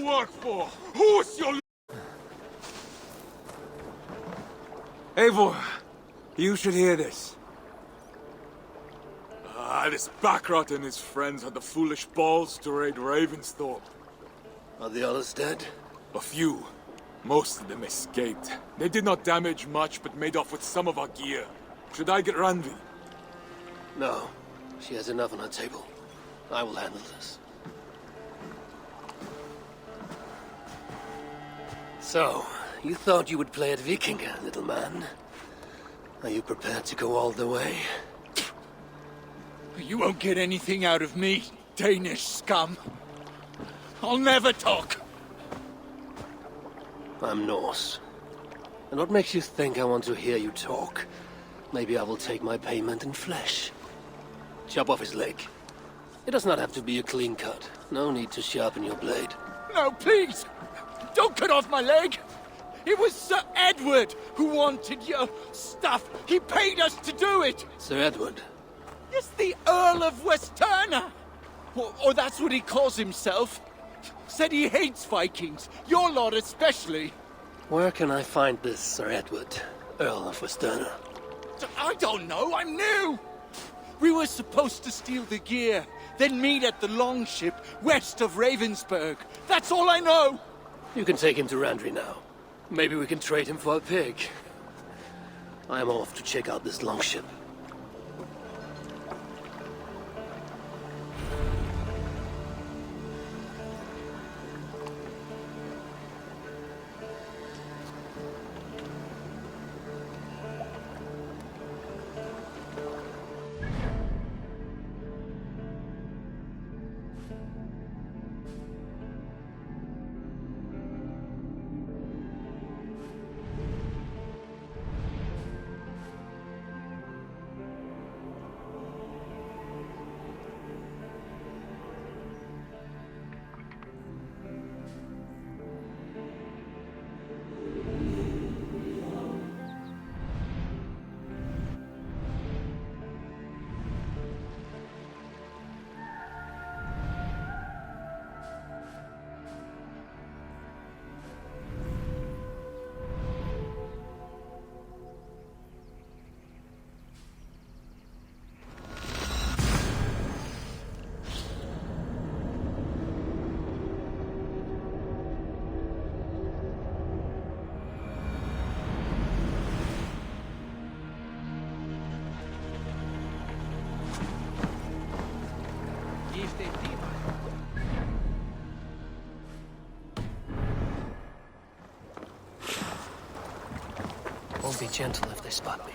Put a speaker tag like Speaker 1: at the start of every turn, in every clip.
Speaker 1: you work for? Who's your...
Speaker 2: Eivor, you should hear this.
Speaker 1: This Baccarat and his friends had the foolish balls to raid Ravensthorpe.
Speaker 3: Are the others dead?
Speaker 1: A few. Most of them escaped. They did not damage much, but made off with some of our gear. Should I get Randvi?
Speaker 3: No. She has enough on her table. I will handle this. So, you thought you would play at Vikinga, little man? Are you prepared to go all the way?
Speaker 4: You won't get anything out of me, Danish scum. I'll never talk.
Speaker 3: I'm Norse. And what makes you think I want to hear you talk? Maybe I will take my payment in flesh. Chop off his leg. It does not have to be a clean cut. No need to sharpen your blade.
Speaker 4: No, please! Don't cut off my leg! It was Sir Edward who wanted your stuff. He paid us to do it!
Speaker 3: Sir Edward?
Speaker 4: Yes, the Earl of Westerna! Or that's what he calls himself. Said he hates Vikings. Your lot especially.
Speaker 3: Where can I find this Sir Edward, Earl of Westerna?
Speaker 4: I don't know, I'm new! We were supposed to steal the gear, then meet at the longship west of Ravensburg. That's all I know!
Speaker 3: You can take him to Randri now. Maybe we can trade him for a pig. I am off to check out this longship. Won't be gentle if they spot me.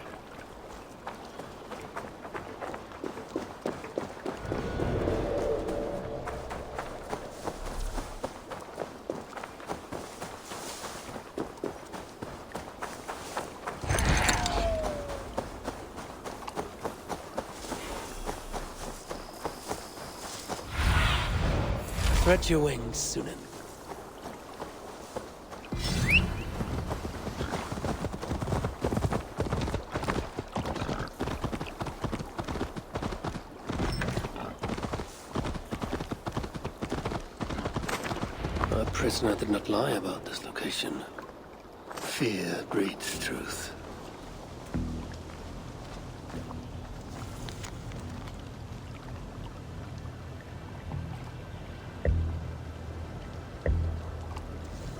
Speaker 3: Spread your wings, Sunan. Our prisoner did not lie about this location. Fear breeds truth.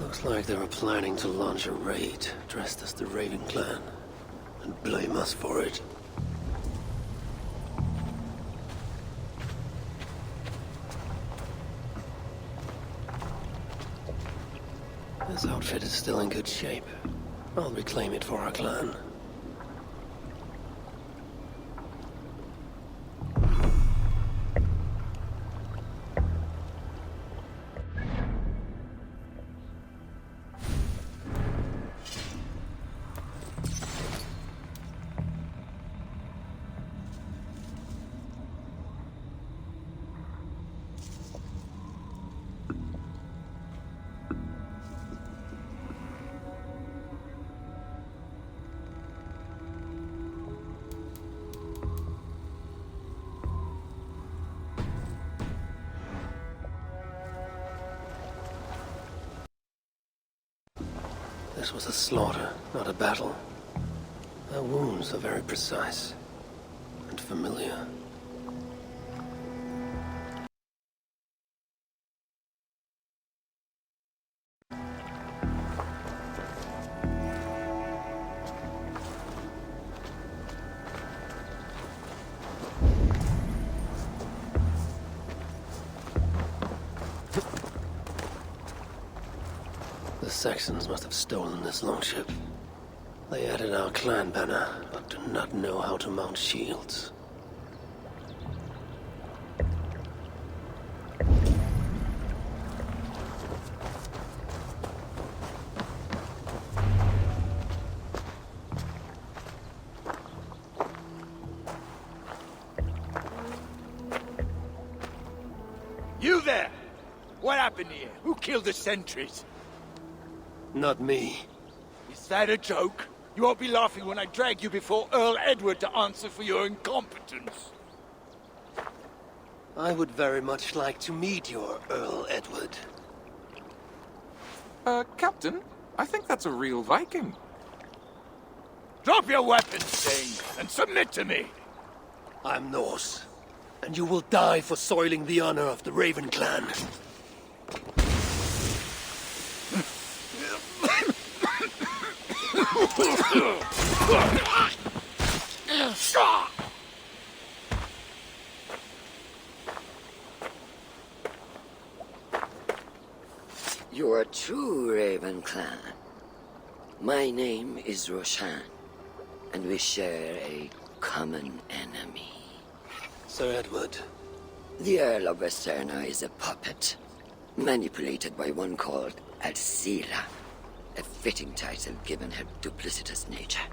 Speaker 3: Looks like they were planning to launch a raid dressed as the Raven clan and blame us for it. This outfit is still in good shape. I'll reclaim it for our clan. Ours was a slaughter, not a battle. Our wounds are very precise and familiar. The Saxons must have stolen this longship. They added our clan banner, but do not know how to mount shields.
Speaker 4: You there! What happened here? Who killed the sentries?
Speaker 3: Not me.
Speaker 4: Is that a joke? You won't be laughing when I drag you before Earl Edward to answer for your incompetence.
Speaker 3: I would very much like to meet your Earl Edward.
Speaker 1: Captain, I think that's a real Viking.
Speaker 4: Drop your weapons, Thing, and submit to me!
Speaker 3: I'm Norse, and you will die for soiling the honor of the Raven clan.
Speaker 5: You are true, Raven clan. My name is Roshan, and we share a common enemy.
Speaker 3: Sir Edward,
Speaker 5: The Earl of Westerna is a puppet, manipulated by one called Alcila, a fitting title given her duplicitous nature.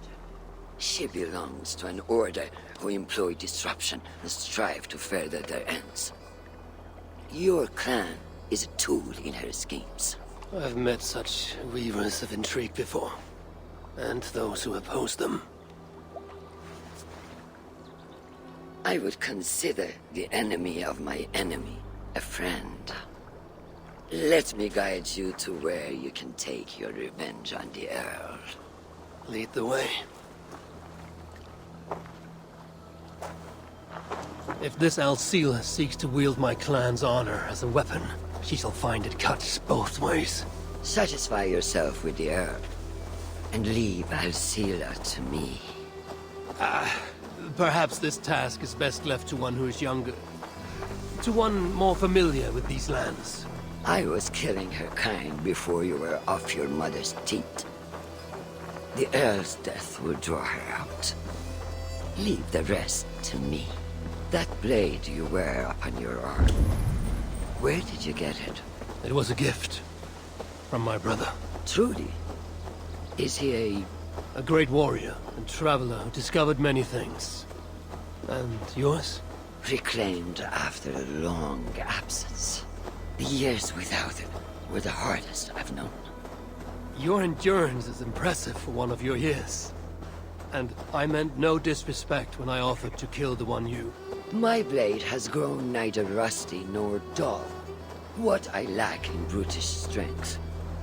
Speaker 5: She belongs to an order who employ disruption and strive to further their ends. Your clan is a tool in her schemes.
Speaker 3: I've met such weavers of intrigue before, and those who oppose them.
Speaker 5: I would consider the enemy of my enemy a friend. Let me guide you to where you can take your revenge on the Earl.
Speaker 3: Lead the way. If this Alcila seeks to wield my clan's honor as a weapon, she shall find it cuts both ways.
Speaker 5: Satisfy yourself with the Earl, and leave Alcila to me.
Speaker 3: Perhaps this task is best left to one who is younger. To one more familiar with these lands.
Speaker 5: I was killing her kind before you were off your mother's teat. The Earl's death will draw her out. Leave the rest to me. That blade you wear upon your arm, where did you get it?
Speaker 3: It was a gift. From my brother.
Speaker 5: Truly? Is he
Speaker 3: A great warrior and traveler who discovered many things. And yours?
Speaker 5: reclaimed after a long absence? The years without it were the hardest I've known.
Speaker 3: Your endurance is impressive for one of your years. And I meant no disrespect when I offered to kill the one you...
Speaker 5: My blade has grown neither rusty nor dull. What I lack in brutish strength,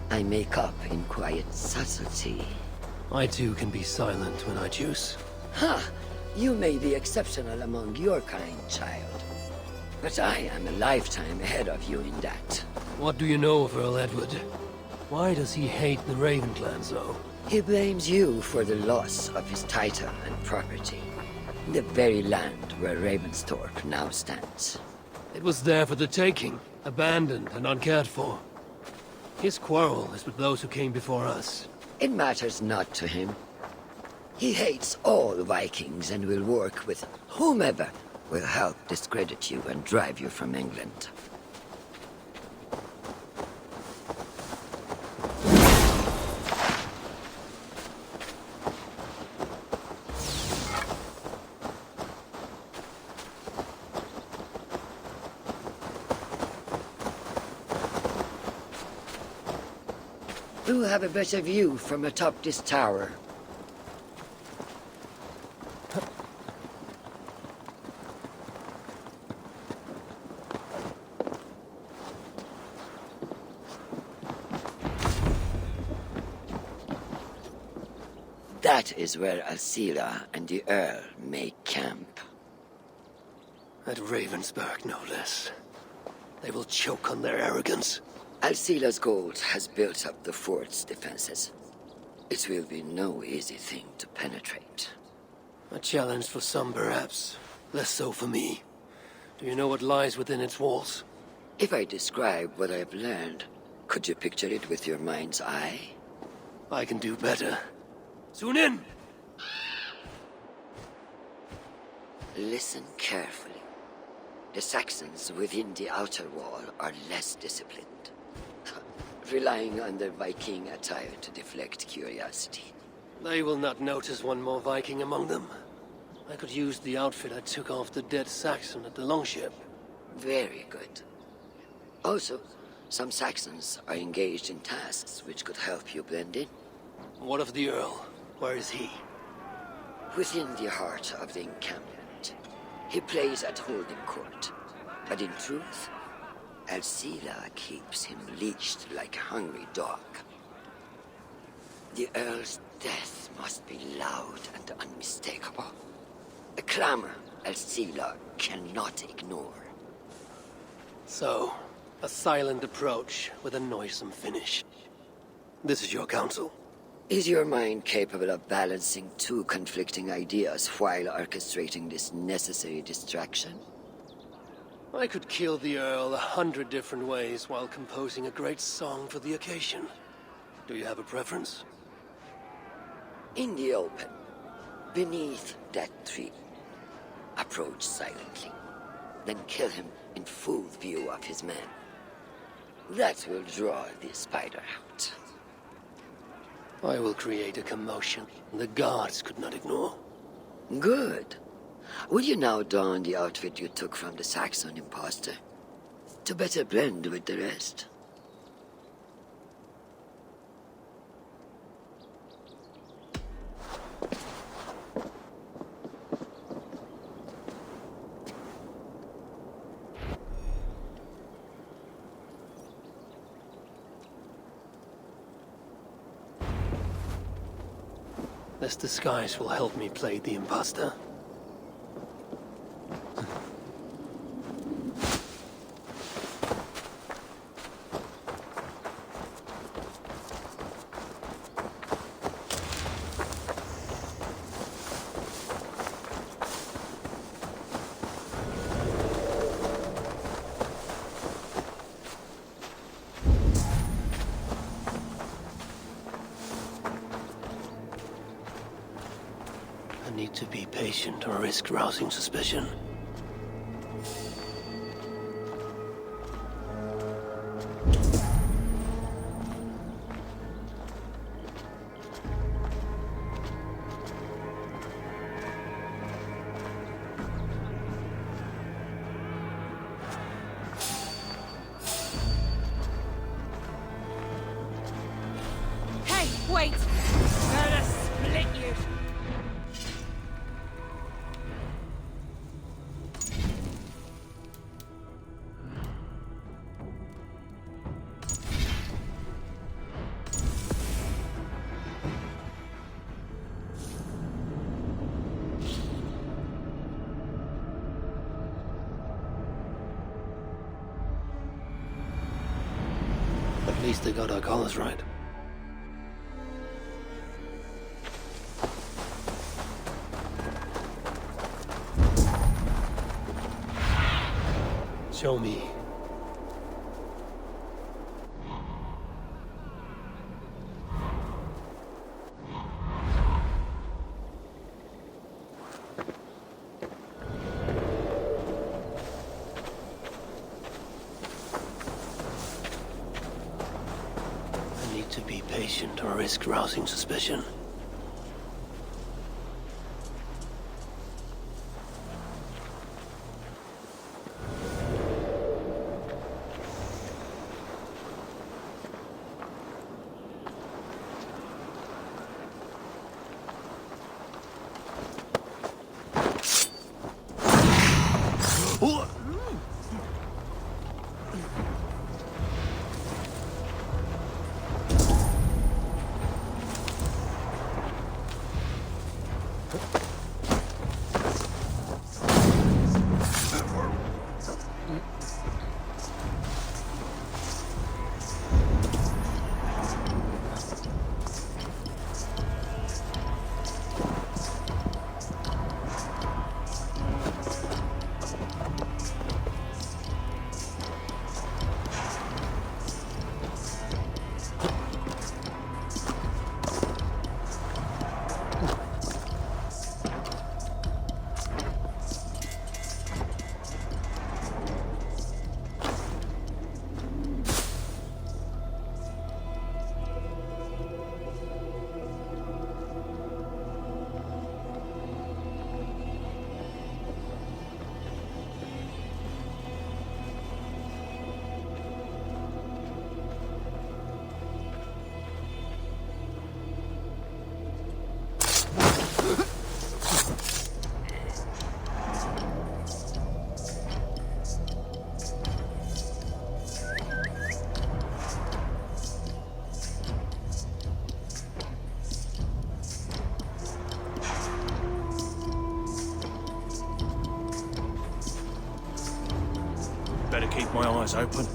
Speaker 5: I make up in quiet subtlety.
Speaker 3: I too can be silent when I choose.
Speaker 5: Ha! You may be exceptional among your kind, child. But I am a lifetime ahead of you in that.
Speaker 3: What do you know of Earl Edward? Why does he hate the Raven clan so?
Speaker 5: He blames you for the loss of his title and property. The very land where Ravensthorpe now stands.
Speaker 3: It was there for the taking, abandoned and uncared for. His quarrel is with those who came before us.
Speaker 5: It matters not to him. He hates all Vikings and will work with whomever will help discredit you and drive you from England. You have a better view from atop this tower. That is where Alcira and the Earl make camp.
Speaker 3: At Ravensburg, no less. They will choke on their arrogance.
Speaker 5: Alcila's gold has built up the fort's defenses. It will be no easy thing to penetrate.
Speaker 3: A challenge for some, perhaps. Less so for me. Do you know what lies within its walls?
Speaker 5: If I describe what I've learned, could you picture it with your mind's eye?
Speaker 3: I can do better. Soon in!
Speaker 5: Listen carefully. The Saxons within the outer wall are less disciplined, relying on their Viking attire to deflect curiosity.
Speaker 3: They will not notice one more Viking among them. I could use the outfit I took off the dead Saxon at the Longship.
Speaker 5: Very good. Also, some Saxons are engaged in tasks which could help you blend in.
Speaker 3: What of the Earl? Where is he?
Speaker 5: Within the heart of the encampment. He plays at holding court. But in truth, Alcira keeps him leashed like a hungry dog. The Earl's death must be loud and unmistakable. A clamor Alcira cannot ignore.
Speaker 3: So, a silent approach with a noisome finish. This is your counsel.
Speaker 5: Is your mind capable of balancing two conflicting ideas while orchestrating this necessary distraction?
Speaker 3: I could kill the Earl 100 different ways while composing a great song for the occasion. Do you have a preference?
Speaker 5: In the open, beneath that tree. Approach silently, then kill him in full view of his men. That will draw the spider out.
Speaker 3: I will create a commotion the guards could not ignore.
Speaker 5: Good. Will you now don the outfit you took from the Saxon imposter? To better blend with the rest.
Speaker 3: This disguise will help me play the imposter. I need to be patient or risk rousing suspicion.
Speaker 6: Hey, wait! Gonna split you!
Speaker 3: At least they got our colors right. Show me. I need to be patient or risk rousing suspicion.
Speaker 7: Better keep my eyes open.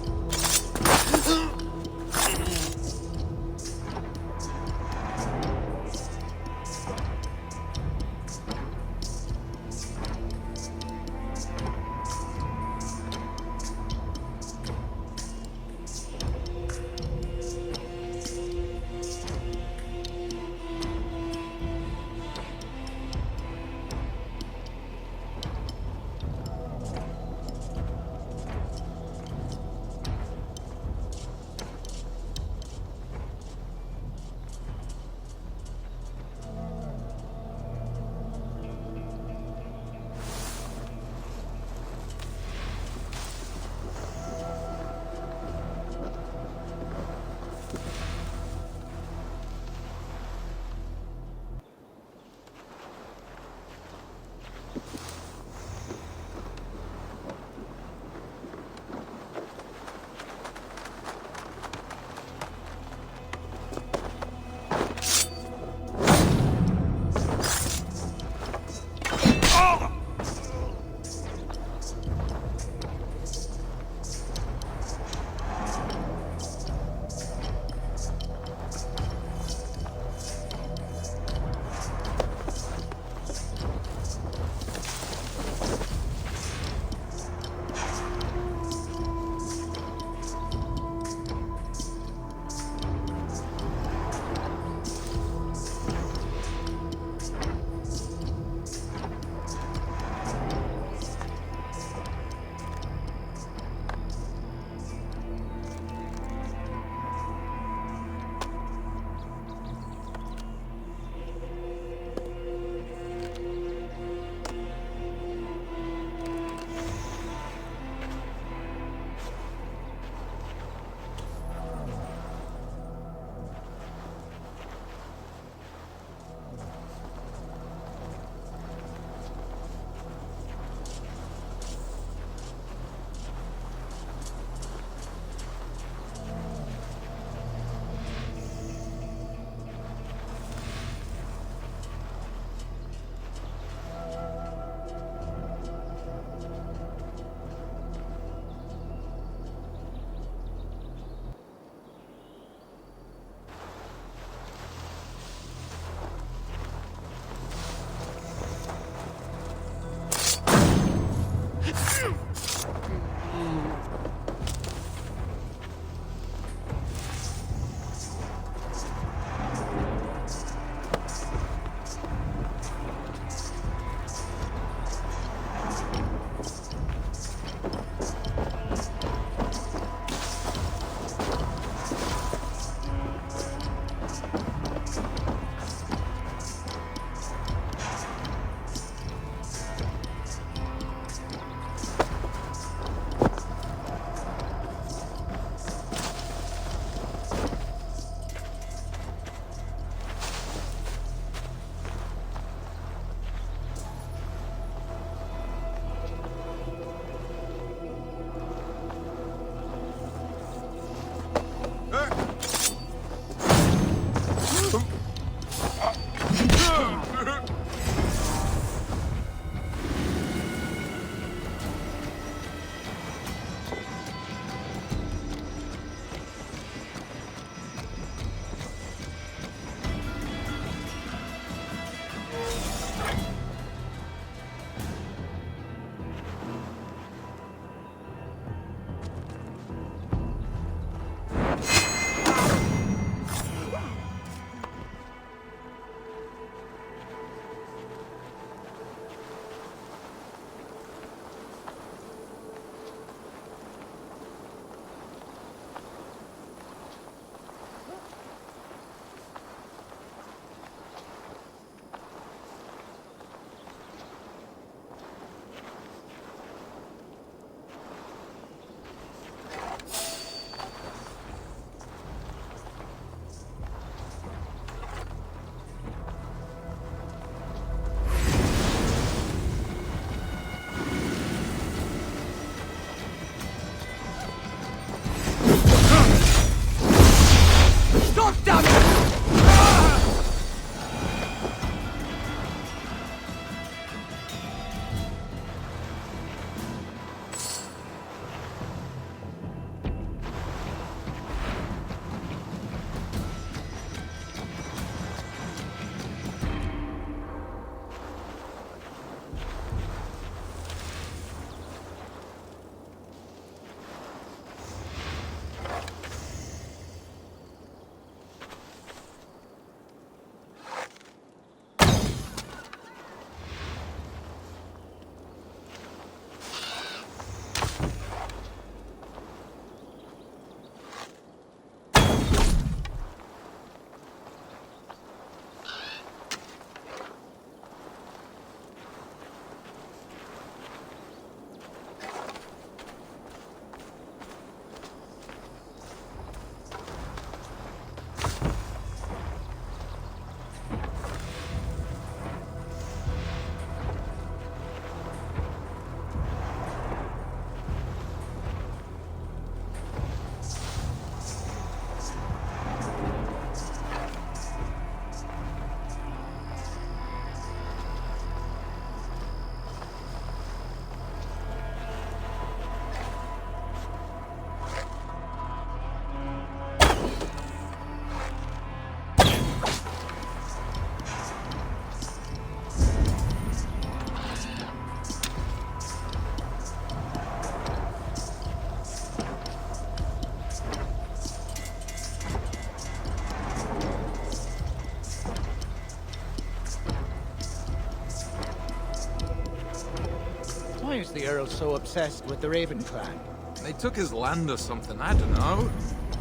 Speaker 4: is the Earl so obsessed with the Raven clan?
Speaker 2: They took his land or something, I don't know.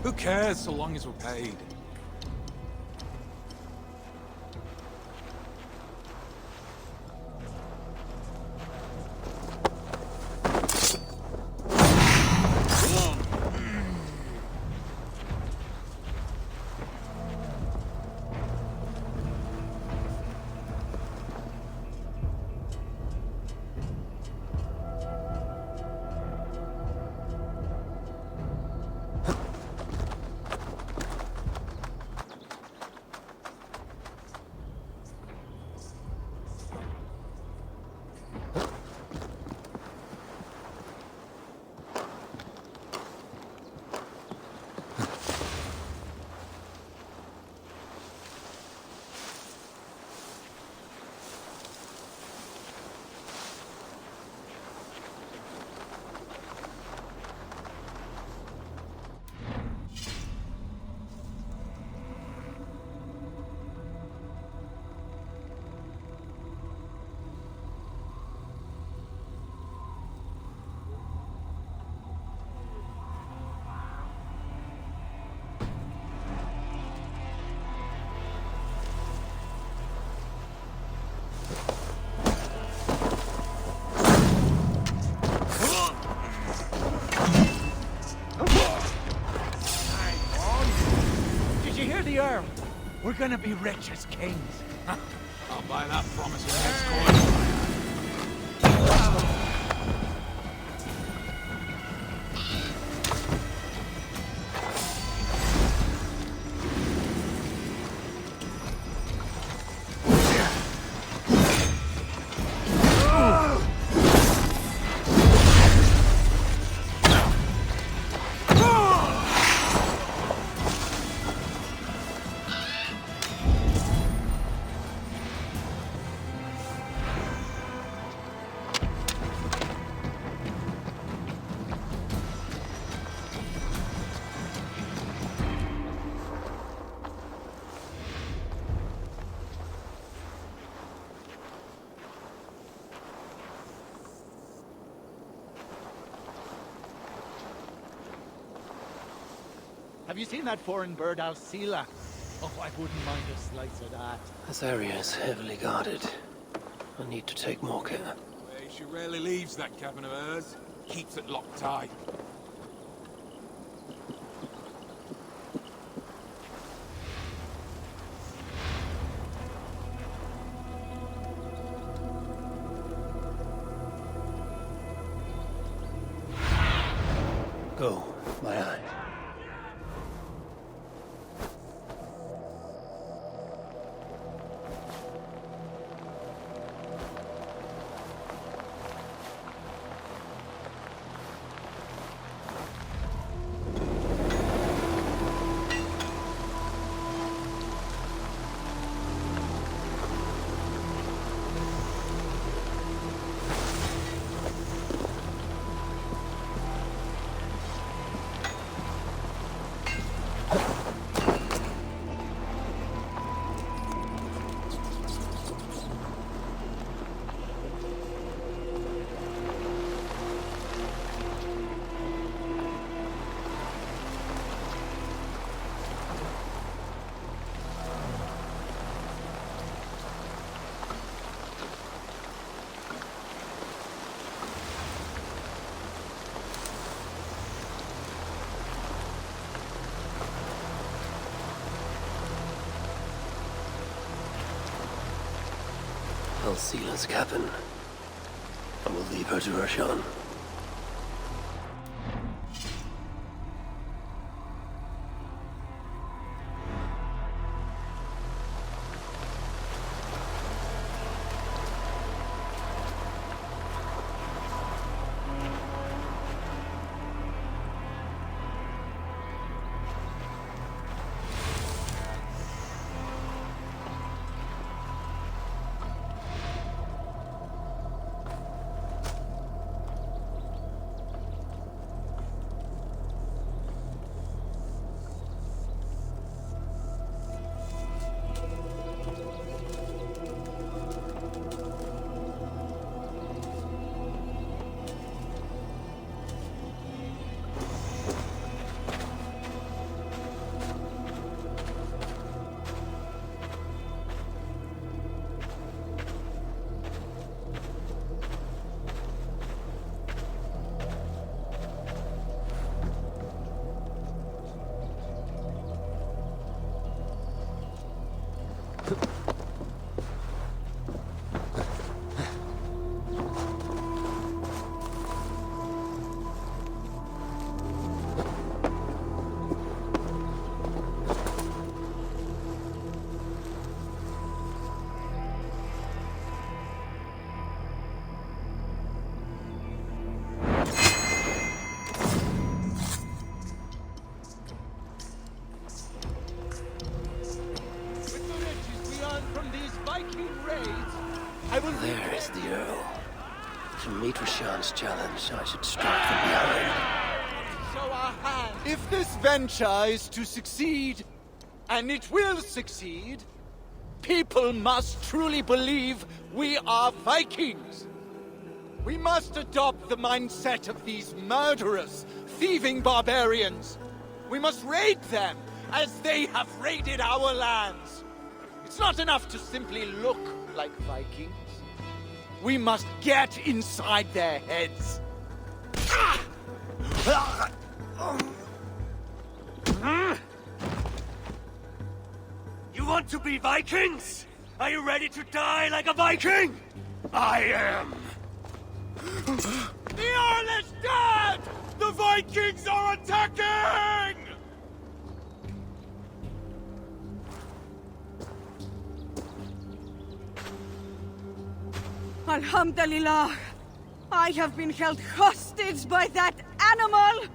Speaker 2: Who cares so long as we're paid?
Speaker 4: We're gonna be rich as kings.
Speaker 2: I'll buy that promise with next coin.
Speaker 4: Have you seen that foreign bird, Alcila? Oh, I wouldn't mind a slice of that.
Speaker 3: This area is heavily guarded. I need to take more care.
Speaker 2: Hey, she rarely leaves that cabin of hers. Keeps it locked tight.
Speaker 3: Go, my eye. Alcila's cabin. I will leave her to her Sean.
Speaker 4: With the riches we earn from these Viking raids, I will
Speaker 3: There is the Earl. To meet Rashan's challenge, I should strike from behind.
Speaker 4: show our hand. If this venture is to succeed, and it will succeed, people must truly believe we are Vikings. We must adopt the mindset of these murderous, thieving barbarians. We must raid them as they have raided our lands. It's not enough to simply look like Vikings. We must get inside their heads.
Speaker 7: You want to be Vikings? Are you ready to die like a Viking? I am.
Speaker 1: The Earl is dead! The Vikings are attacking!
Speaker 6: Alhamdulillah. I have been held hostage by that animal.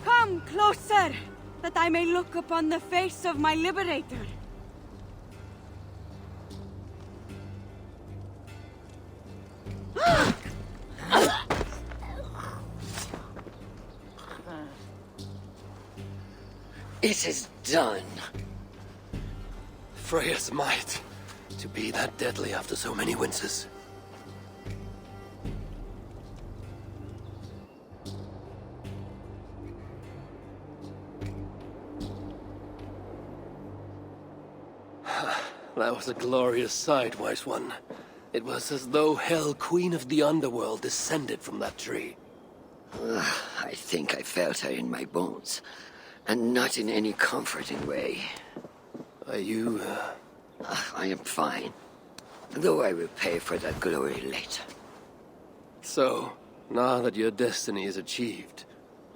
Speaker 6: Come closer, that I may look upon the face of my liberator.
Speaker 5: It is done.
Speaker 3: Freya's might. To be that deadly after so many winces. That was a glorious sight, Wise One. It was as though Hell, Queen of the Underworld, descended from that tree.
Speaker 5: I think I felt her in my bones, and not in any comforting way.
Speaker 3: Are you,
Speaker 5: I am fine, though I will pay for that glory later.
Speaker 3: So, now that your destiny is achieved,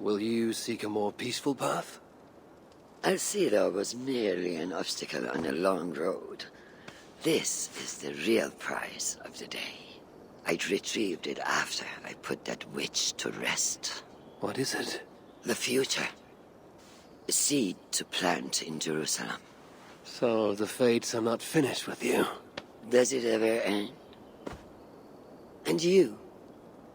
Speaker 3: will you seek a more peaceful path?
Speaker 5: Alcira was merely an obstacle on a long road. This is the real prize of the day. I'd retrieved it after I put that witch to rest.
Speaker 3: What is it?
Speaker 5: The future. A seed to plant in Jerusalem.
Speaker 3: So the fates are not finished with you.
Speaker 5: Does it ever end? And you?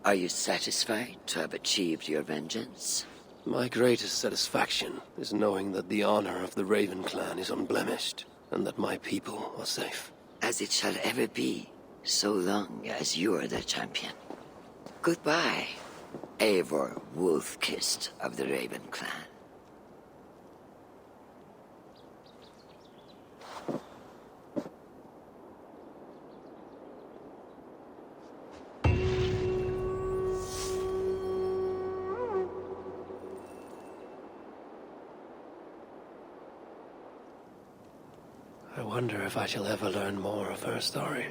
Speaker 5: Are you satisfied to have achieved your vengeance?
Speaker 3: My greatest satisfaction is knowing that the honor of the Raven clan is unblemished, and that my people are safe.
Speaker 5: As it shall ever be, so long as you are the champion. Goodbye, Eivor Wolf-Kissed of the Raven clan.
Speaker 3: I wonder if I shall ever learn more of her story.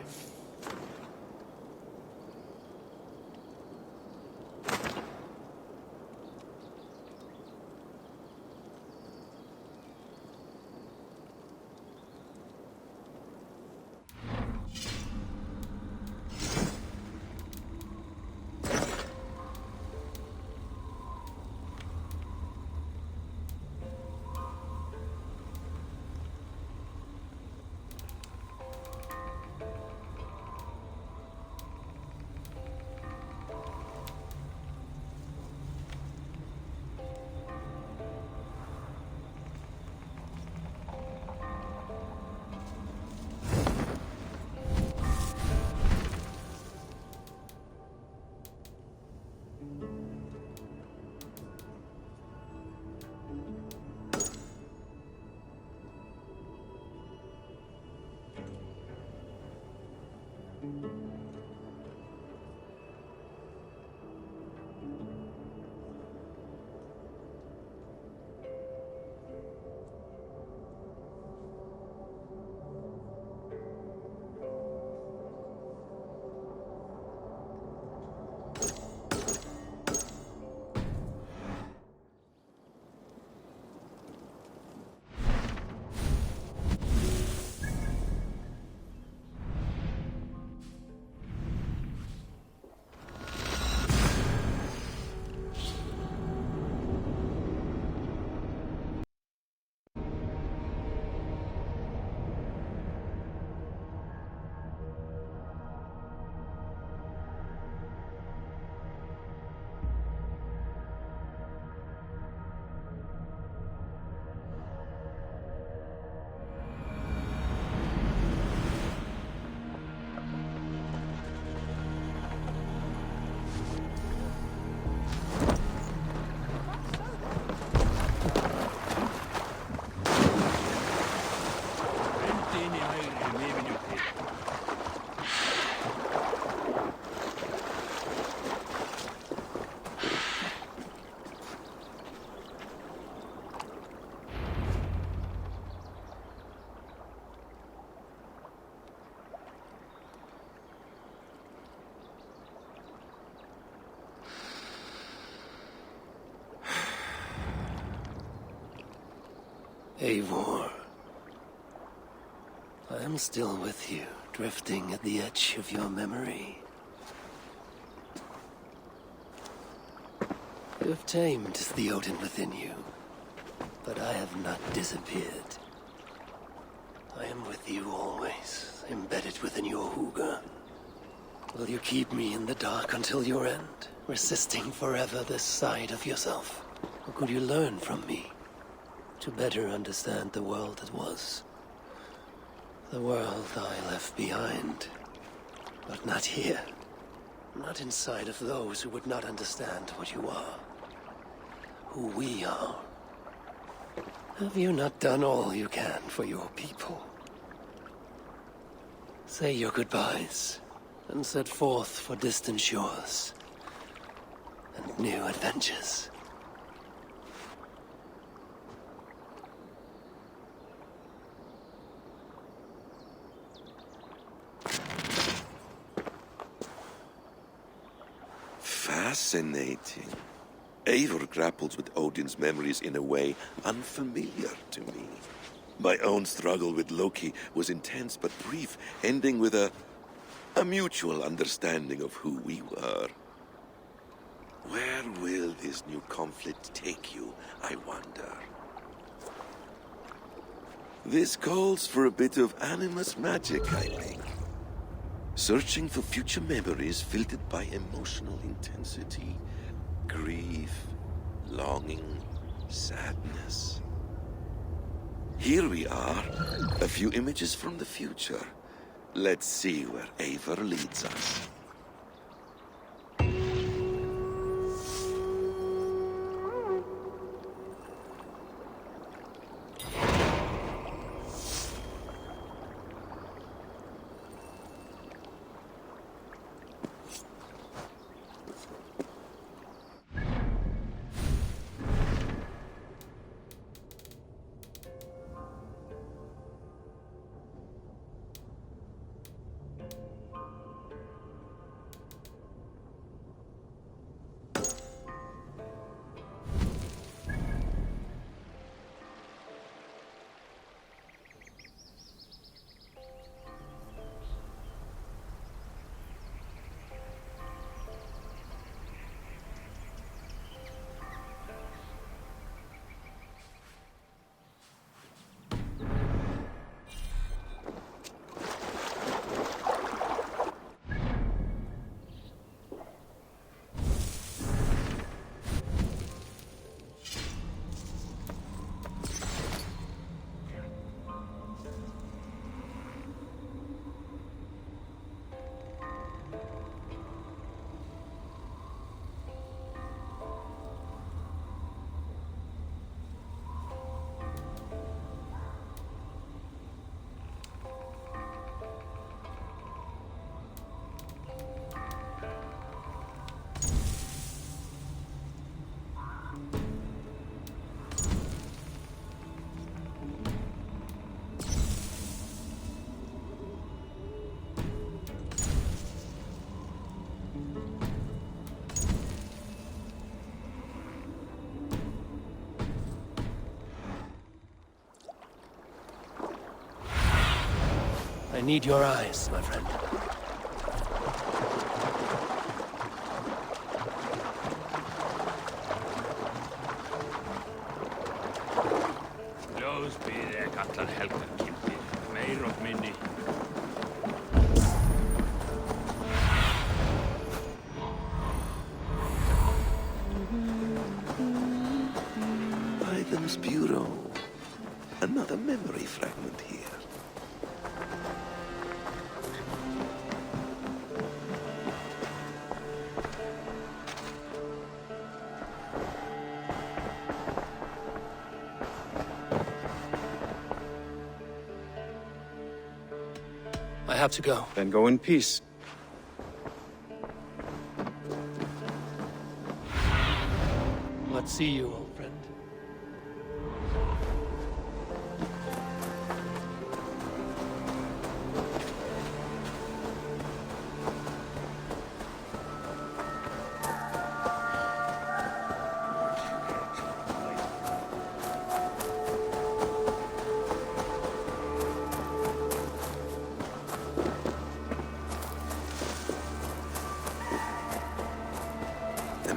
Speaker 3: Eivor. I am still with you, drifting at the edge of your memory. You have tamed the Odin within you, but I have not disappeared. I am with you always, embedded within your hooga. Will you keep me in the dark until your end, resisting forever this side of yourself? Or could you learn from me to better understand the world that was? The world I left behind, but not here. Not inside of those who would not understand what you are. Who we are. Have you not done all you can for your people? Say your goodbyes, and set forth for distant shores and new adventures.
Speaker 8: Fascinating. Eivor grapples with Odin's memories in a way unfamiliar to me. My own struggle with Loki was intense but brief, ending with a mutual understanding of who we were. Where will this new conflict take you, I wonder? This calls for a bit of animus magic, I think. Searching for future memories filtered by emotional intensity, grief, longing, sadness. Here we are, a few images from the future. Let's see where Eivor leads us.
Speaker 3: I need your eyes, my friend.
Speaker 9: Ljós býð ek allar helgar kyndir, meir og minni.
Speaker 8: Item's Bureau. Another memory fragment here.
Speaker 3: I have to go.
Speaker 10: Then go in peace.
Speaker 3: Let's see you, old friend.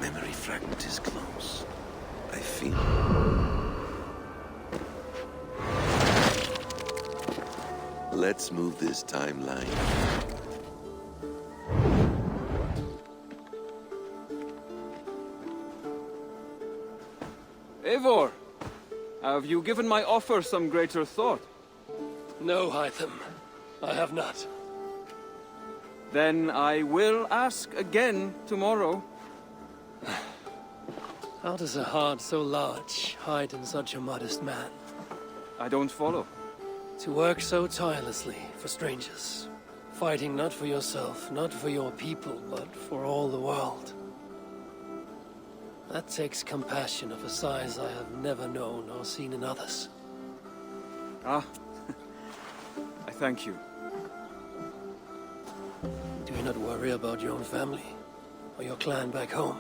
Speaker 8: memory fragment is close. I feel. Let's move this timeline.
Speaker 10: Eivor, have you given my offer some greater thought?
Speaker 3: No, Hytham. I have not.
Speaker 10: Then I will ask again tomorrow.
Speaker 3: How does a heart so large hide in such a modest man?
Speaker 10: I don't follow.
Speaker 3: To work so tirelessly for strangers, fighting not for yourself, not for your people, but for all the world. That takes compassion of a size I have never known or seen in others.
Speaker 10: Ah, I thank you.
Speaker 3: Do you not worry about your own family? Or your clan back home?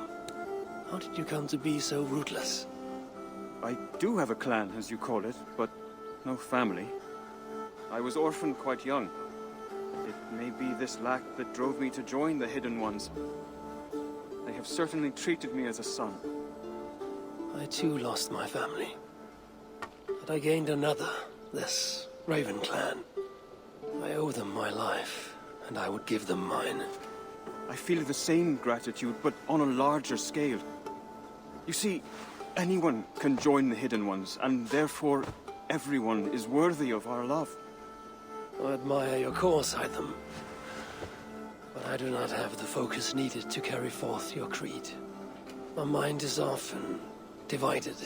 Speaker 3: How did you come to be so rootless?
Speaker 10: I do have a clan, as you call it, but no family. I was orphaned quite young. It may be this lack that drove me to join the Hidden Ones. They have certainly treated me as a son.
Speaker 3: I too lost my family. But I gained another, this Raven clan. I owe them my life, and I would give them mine.
Speaker 10: I feel the same gratitude, but on a larger scale. You see, anyone can join the Hidden Ones, and therefore everyone is worthy of our love.
Speaker 3: I admire your cause, Hytham. But I do not have the focus needed to carry forth your creed. My mind is often divided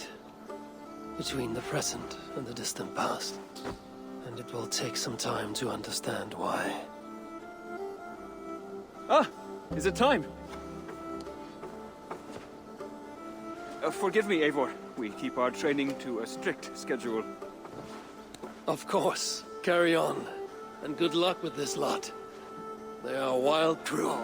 Speaker 3: between the present and the distant past. And it will take some time to understand why.
Speaker 10: Ah! Is it time? Forgive me, Eivor. We keep our training to a strict schedule.
Speaker 3: Of course. Carry on. And good luck with this lot. They are a wild crew.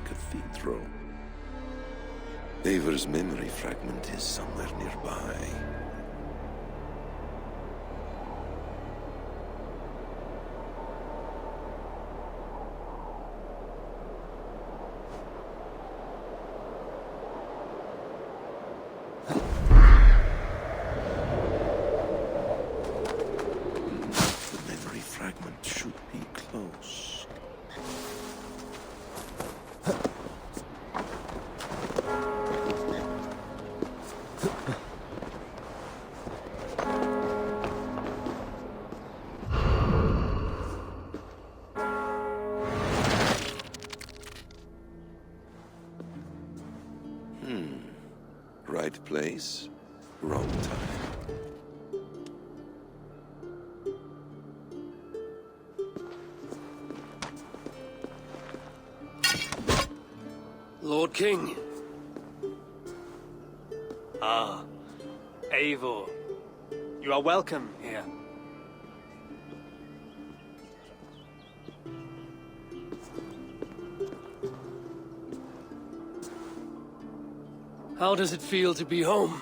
Speaker 8: Cathedral. Eivor's memory fragment is somewhere nearby. The memory fragment should be close. Right place, wrong time.
Speaker 3: Lord King.
Speaker 11: Ah, Eivor. You are welcome here.
Speaker 3: How does it feel to be home?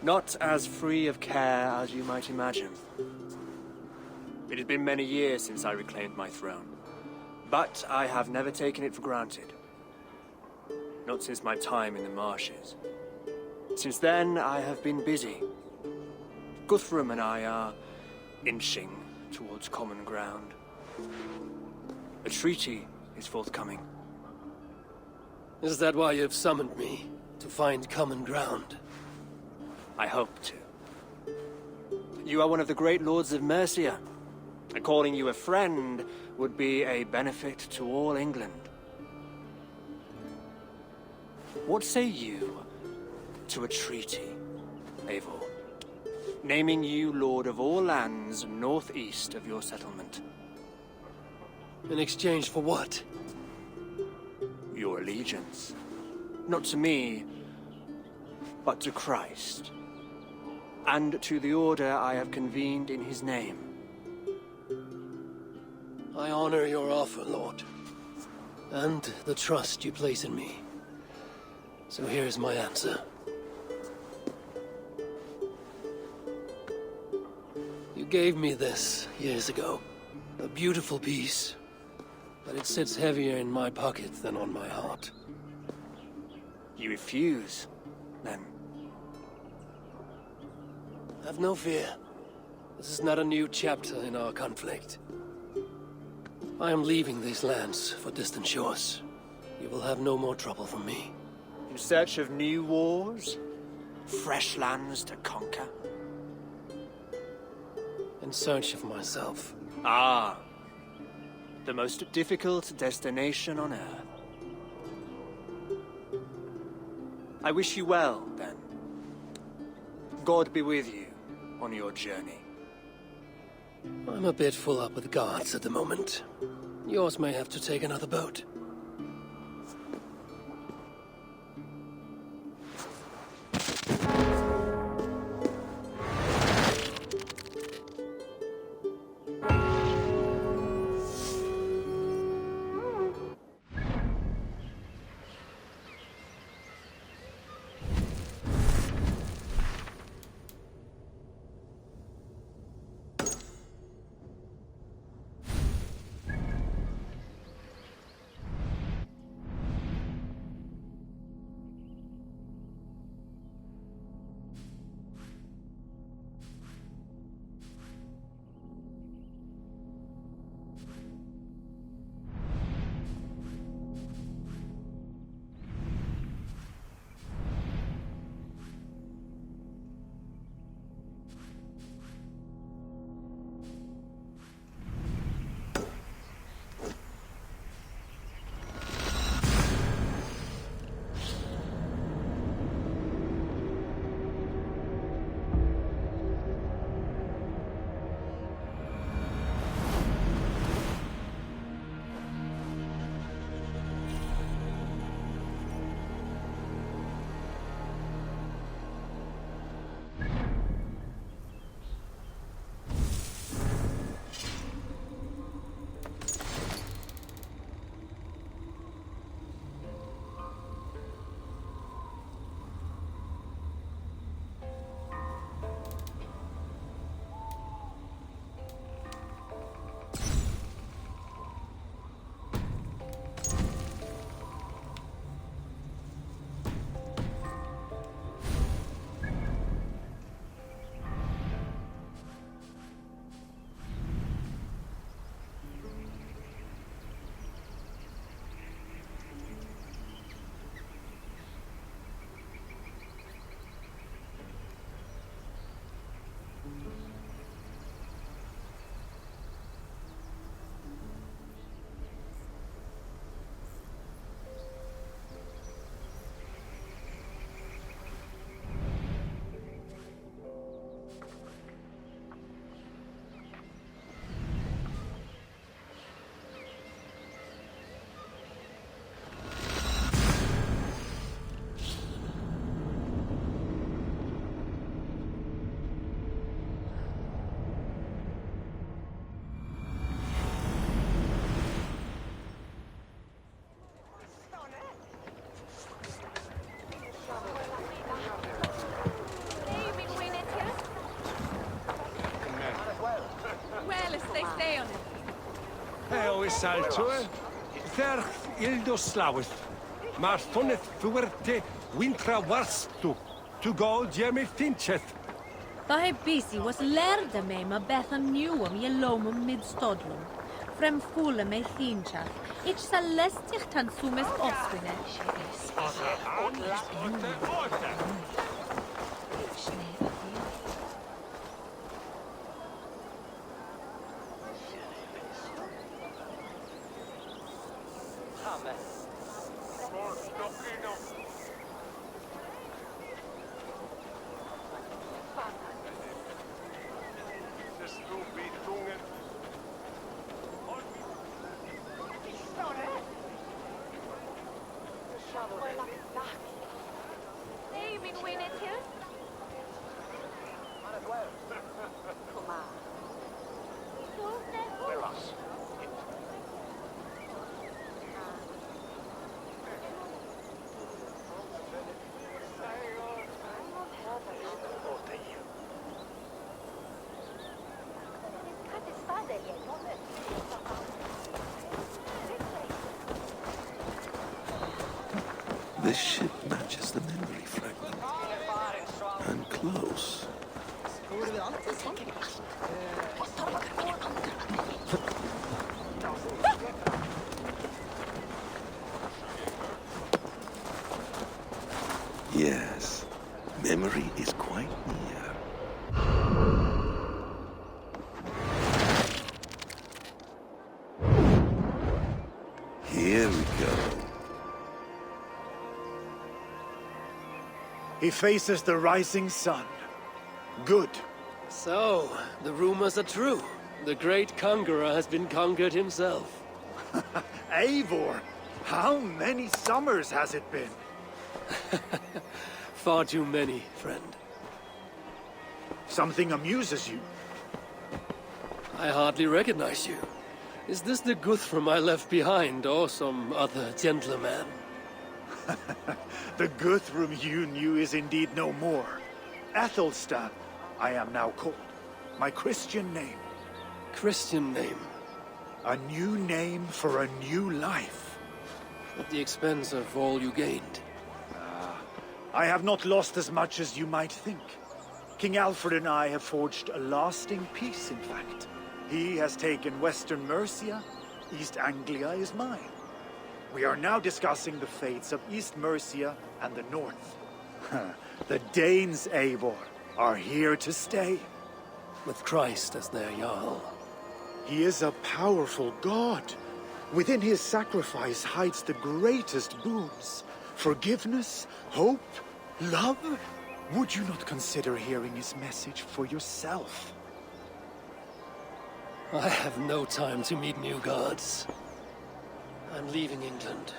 Speaker 11: Not as free of care as you might imagine. It has been many years since I reclaimed my throne, but I have never taken it for granted. Not since my time in the marshes. Since then, I have been busy. Guthrum and I are inching towards common ground. A treaty is forthcoming.
Speaker 3: Is that why you've summoned me? To find common ground?
Speaker 11: I hope to. You are one of the great lords of Mercia, and calling you a friend would be a benefit to all England. What say you to a treaty, Eivor? Naming you lord of all lands northeast of your settlement.
Speaker 3: In exchange for what?
Speaker 11: Your allegiance. Not to me, but to Christ. And to the order I have convened in his name.
Speaker 3: I honor your offer, Lord. And the trust you place in me. So here's my answer. You gave me this years ago. A beautiful piece. But it sits heavier in my pocket than on my heart.
Speaker 11: You refuse, then?
Speaker 3: Have no fear. This is not a new chapter in our conflict. I am leaving these lands for distant shores. You will have no more trouble from me.
Speaker 11: In search of new wars? Fresh lands to conquer?
Speaker 3: In search of myself.
Speaker 11: Ah. The most difficult destination on Earth. I wish you well, then. God be with you on your journey.
Speaker 3: I'm a bit full up with guards at the moment. Yours may have to take another boat.
Speaker 12: salto, ferch ildo slawith. Marthoneth fuerte wintra warstu. To go Jemmy Fincheth.
Speaker 13: Dahe busy was lerde me ma Betham newum ye lomum midstodlum. Frem fule me thinchach. Ich celestich tan sumes oswine.
Speaker 8: This ship matches the memory fragment. And close. Yes, memory is quite near. Here we go.
Speaker 4: He faces the rising sun. Good.
Speaker 3: So, the rumors are true. The great conqueror has been conquered himself.
Speaker 4: Eivor, how many summers has it been?
Speaker 3: Far too many, friend.
Speaker 4: Something amuses you.
Speaker 3: I hardly recognize you. Is this the Guthrum I left behind, or some other gentleman?
Speaker 4: The Guthrum you knew is indeed no more. Aethelstan, I am now called. My Christian name.
Speaker 3: Christian name?
Speaker 4: A new name for a new life.
Speaker 3: At the expense of all you gained.
Speaker 4: I have not lost as much as you might think. King Alfred and I have forged a lasting peace, in fact. He has taken Western Mercia. East Anglia is mine. We are now discussing the fates of East Mercia and the North. The Danes, Eivor, are here to stay.
Speaker 3: With Christ as their Jarl.
Speaker 4: He is a powerful god. Within his sacrifice hides the greatest boons. Forgiveness, hope, love. Would you not consider hearing his message for yourself?
Speaker 3: I have no time to meet new gods. I'm leaving England.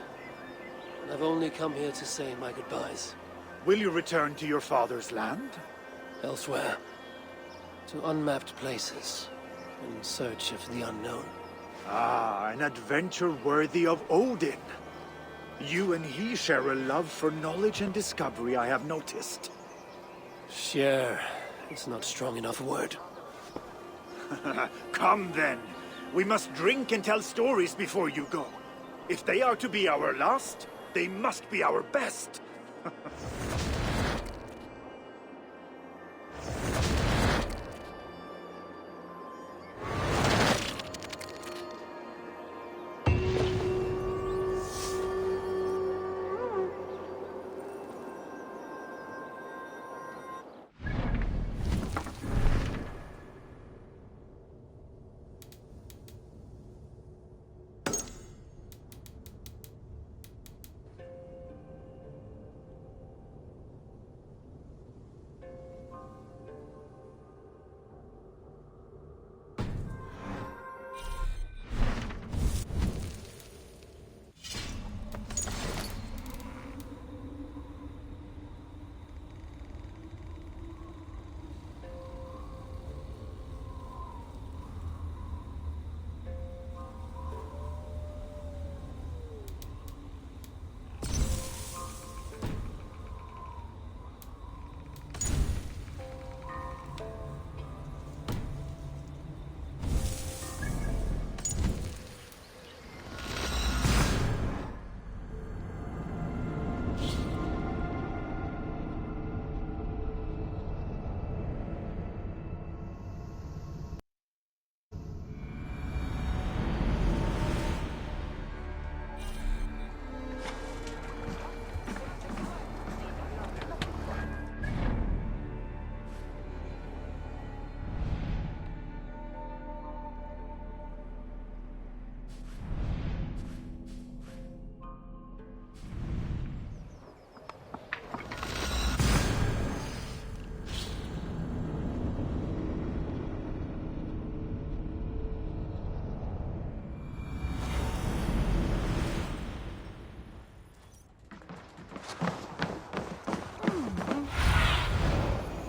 Speaker 3: And I've only come here to say my goodbyes.
Speaker 4: Will you return to your father's land?
Speaker 3: Elsewhere. To unmapped places. In search of the unknown.
Speaker 4: Ah, an adventure worthy of Odin. You and he share a love for knowledge and discovery, I have noticed.
Speaker 3: Share is not strong enough a word.
Speaker 4: Come then. We must drink and tell stories before you go. If they are to be our last, they must be our best.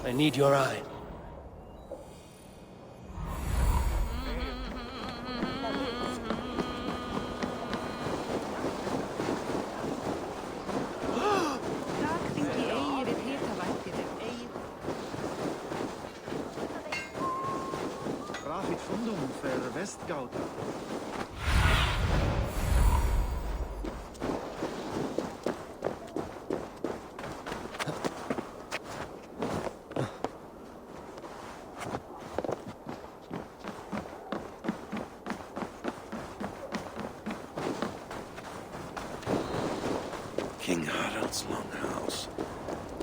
Speaker 3: I need your eye.
Speaker 14: Grafit fundum för Västgauta.
Speaker 8: King Harald's longhouse.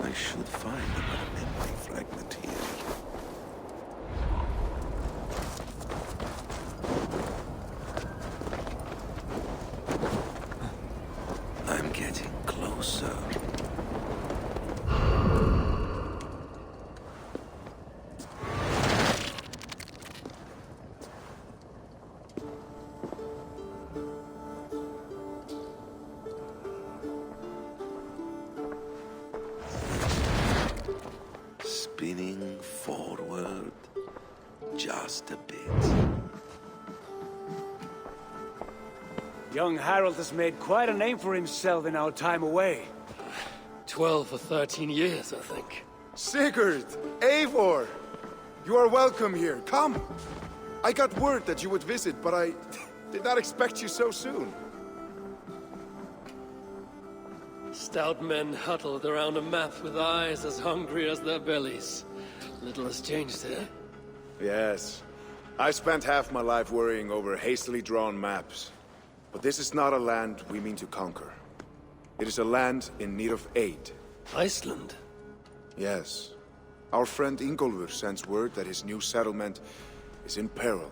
Speaker 8: I should find another memory fragment here. I'm getting closer. Spinning forward just a bit.
Speaker 15: Young Harold has made quite a name for himself in our time away.
Speaker 3: 12 or 13 years, I think.
Speaker 16: Sigurd! Eivor! You are welcome here. Come! I got word that you would visit, but I did not expect you so soon.
Speaker 3: Stout men huddled around a map with eyes as hungry as their bellies. Little has changed there.
Speaker 16: Yes. I spent half my life worrying over hastily drawn maps. But this is not a land we mean to conquer. It is a land in need of aid.
Speaker 3: Iceland?
Speaker 16: Yes. Our friend Ingólfur sends word that his new settlement is in peril.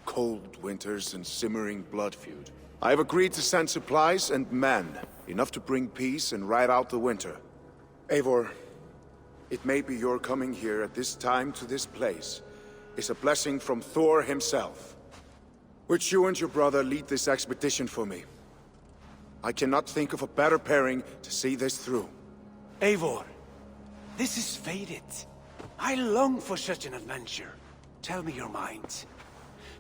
Speaker 16: Cold winters and simmering blood feud. I have agreed to send supplies and men, enough to bring peace and ride out the winter. Eivor, it may be your coming here at this time to this place is a blessing from Thor himself. Would you and your brother lead this expedition for me? I cannot think of a better pairing to see this through.
Speaker 15: Eivor, this is fated. I long for such an adventure. Tell me your mind.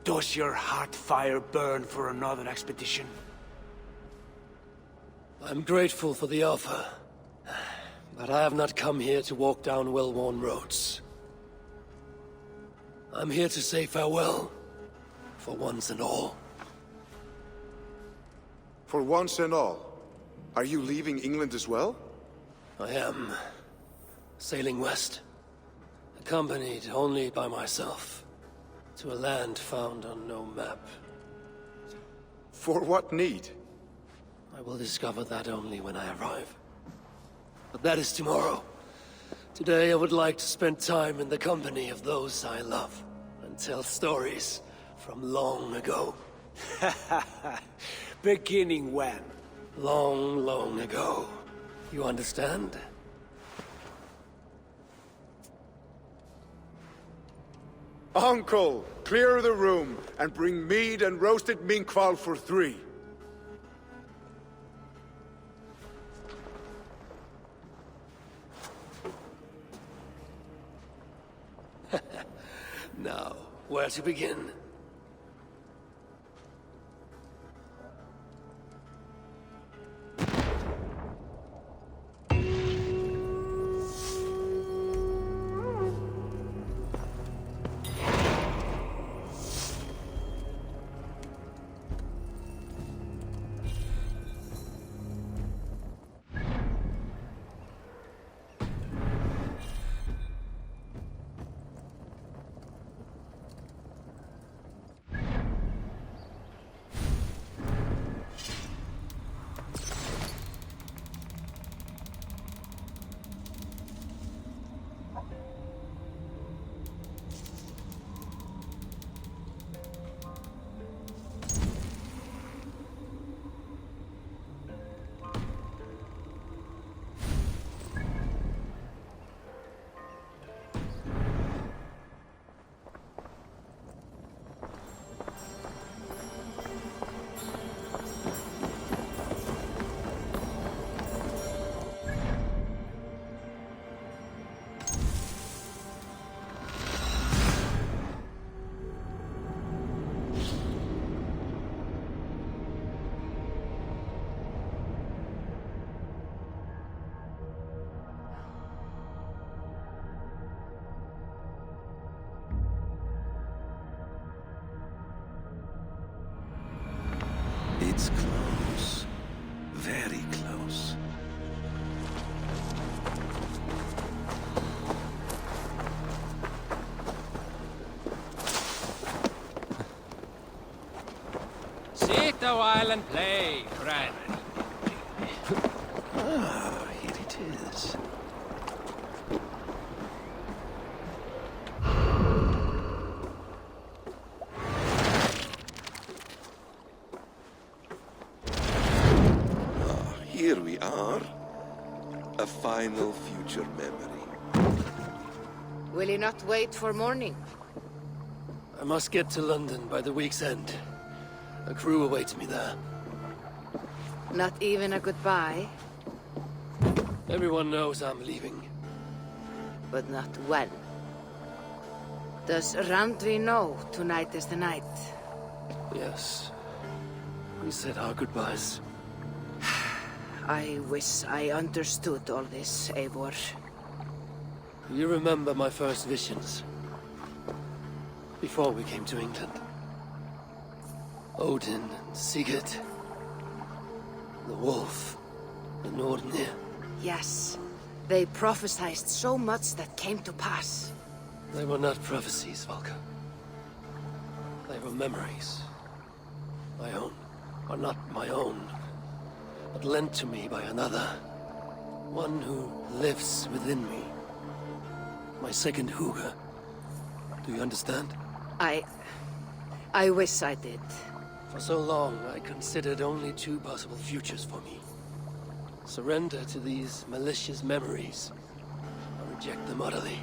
Speaker 15: Does your heart fire burn for another expedition?
Speaker 3: I'm grateful for the offer. But I have not come here to walk down well-worn roads. I'm here to say farewell. For once and all.
Speaker 16: For once and all? Are you leaving England as well?
Speaker 3: I am. Sailing west. Accompanied only by myself. To a land found on no map.
Speaker 16: For what need?
Speaker 3: I will discover that only when I arrive. But that is tomorrow. Today I would like to spend time in the company of those I love. And tell stories from long ago.
Speaker 15: Beginning when?
Speaker 3: Long, long ago. You understand?
Speaker 16: Uncle, clear the room and bring mead and roasted minkwal for 3.
Speaker 3: Now, where to begin?
Speaker 8: It's close. Very close.
Speaker 17: Sit a while and play, friend.
Speaker 8: Ah, here it is. Here we are. A final future memory.
Speaker 18: Will you not wait for morning?
Speaker 3: I must get to London by the week's end. A crew awaits me there.
Speaker 18: Not even a goodbye,
Speaker 3: Everyone knows I'm leaving.
Speaker 18: but not when. Does Randvi know tonight is the night?
Speaker 3: Yes. We said our goodbyes.
Speaker 18: I wish I understood all this, Eivor.
Speaker 3: You remember my first visions? Before we came to England. Odin and Sigurd. The wolf. The Nordnir.
Speaker 18: Yes. They prophesied so much that came to pass.
Speaker 3: They were not prophecies, Valka. They were memories. My own. Or not my own, but lent to me by another. One who lives within me. My second Huga. Do you understand?
Speaker 18: I wish I did.
Speaker 3: For so long, I considered only two possible futures for me. Surrender to these malicious memories, or reject them utterly.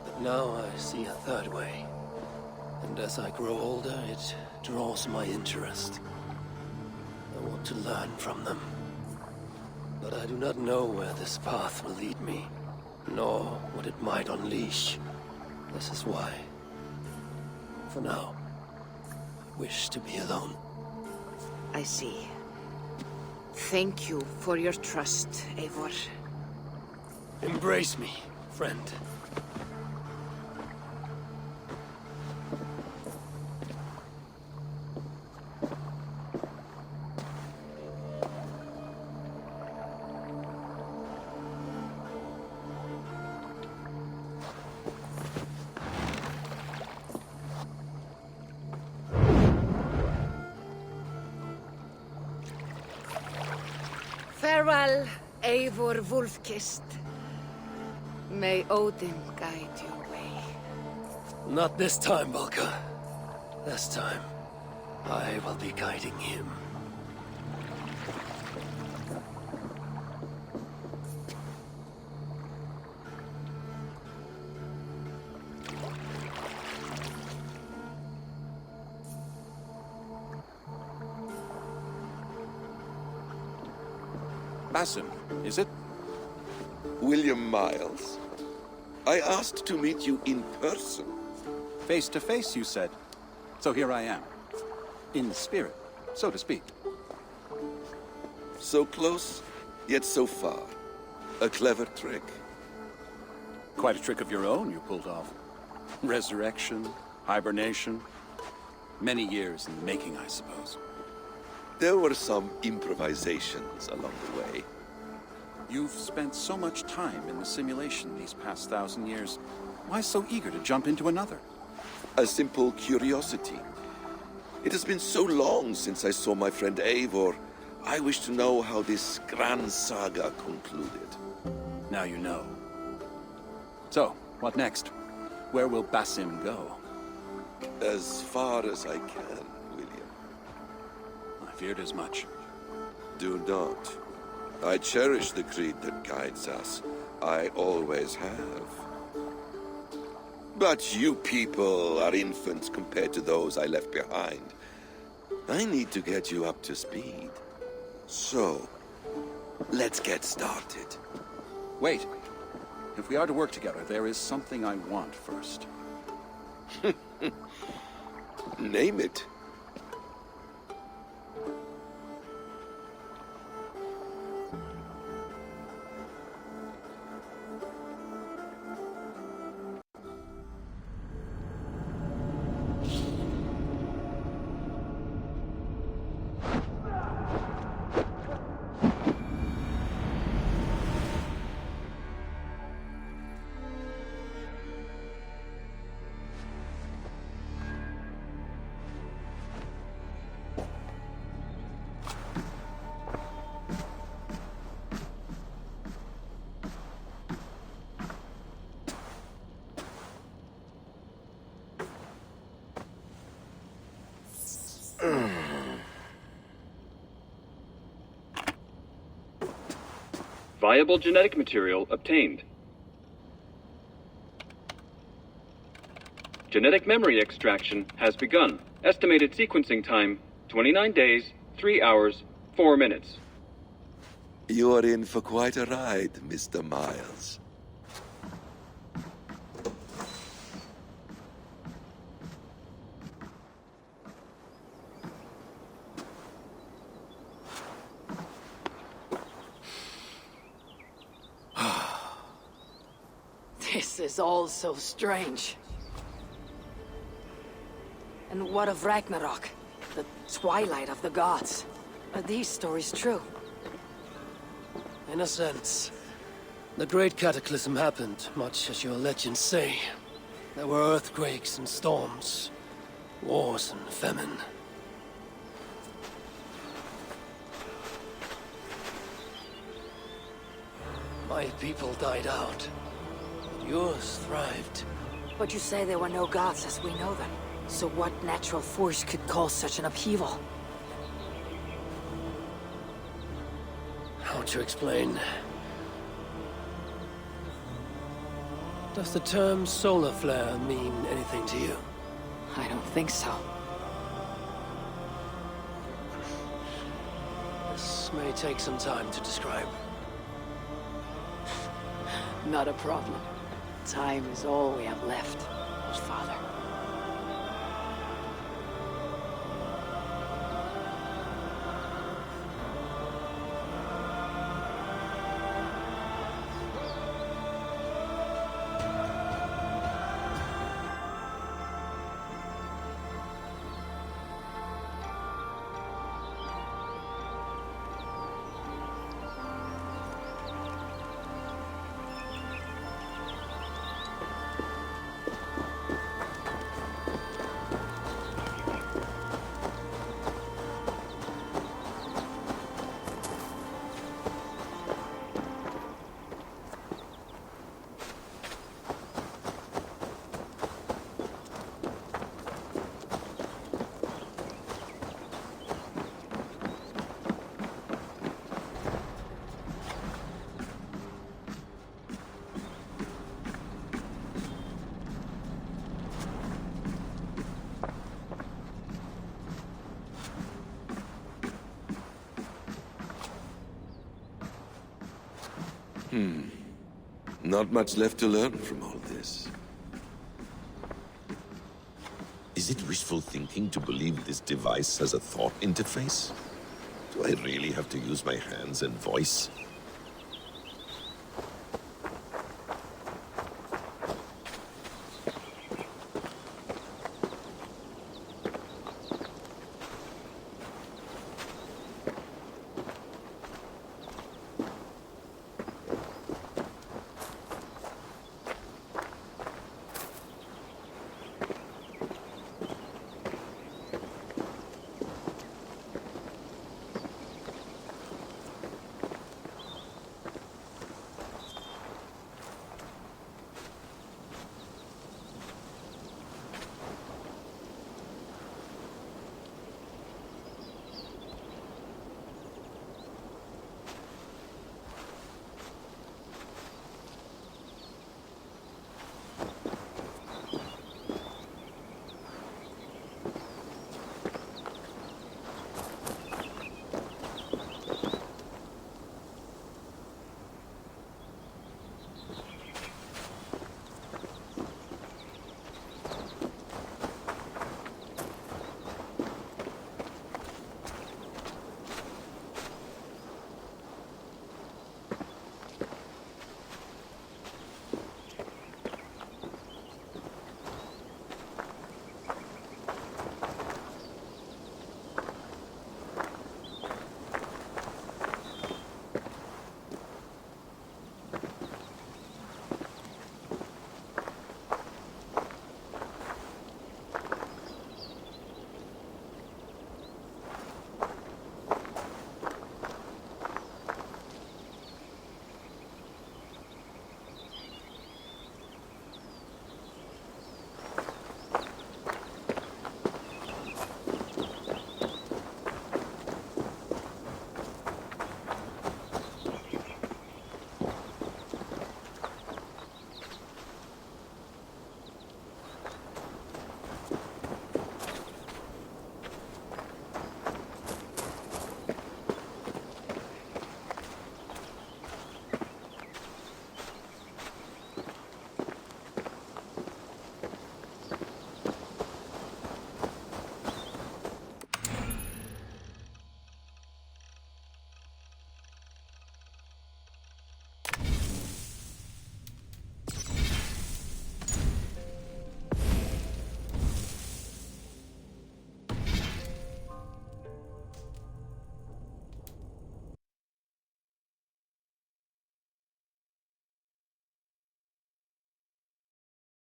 Speaker 3: But now I see a third way. And as I grow older, it draws my interest. I want to learn from them. But I do not know where this path will lead me, nor what it might unleash. This is why, for now, I wish to be alone.
Speaker 18: I see. Thank you for your trust, Eivor.
Speaker 3: Embrace me, friend.
Speaker 18: Farewell, Eivor Wolfkist. May Odin guide your way.
Speaker 3: Not this time, Valka. This time, I will be guiding him.
Speaker 19: Basim, is it?
Speaker 8: William Miles. I asked to meet you in person.
Speaker 19: Face to face, you said. So here I am. In spirit, so to speak.
Speaker 8: So close, yet so far. A clever trick.
Speaker 19: Quite a trick of your own you pulled off. Resurrection, hibernation. Many years in the making, I suppose.
Speaker 8: There were some improvisations along the way.
Speaker 19: You've spent so much time in the simulation these past 1,000 years. Why so eager to jump into another?
Speaker 8: A simple curiosity. It has been so long since I saw my friend Eivor. I wish to know how this grand saga concluded.
Speaker 19: Now you know. So, what next? Where will Basim go?
Speaker 8: As far as I can, William.
Speaker 19: I feared as much.
Speaker 8: Do not. I cherish the creed that guides us. I always have. But you people are infants compared to those I left behind. I need to get you up to speed. So, let's get started.
Speaker 19: Wait. If we are to work together, there is something I want first.
Speaker 8: Name it.
Speaker 10: Viable genetic material obtained. Genetic memory extraction has begun. Estimated sequencing time, 29 days, 3 hours, 4 minutes.
Speaker 8: You are in for quite a ride, Mr. Miles.
Speaker 18: This is all so strange. And what of Ragnarok? The twilight of the gods? Are these stories true?
Speaker 3: In a sense. The Great Cataclysm happened, much as your legends say. There were earthquakes and storms, wars and famine. My people died out. Yours thrived.
Speaker 18: But you say there were no gods as we know them. So what natural force could cause such an upheaval?
Speaker 3: How to explain? Does the term solar flare mean anything to you?
Speaker 18: I don't think so.
Speaker 3: This may take some time to describe.
Speaker 18: Not a problem. Time is all we have left, Father.
Speaker 8: Not much left to learn from all this.
Speaker 20: Is it wishful thinking to believe this device has a thought interface? Do I really have to use my hands and voice?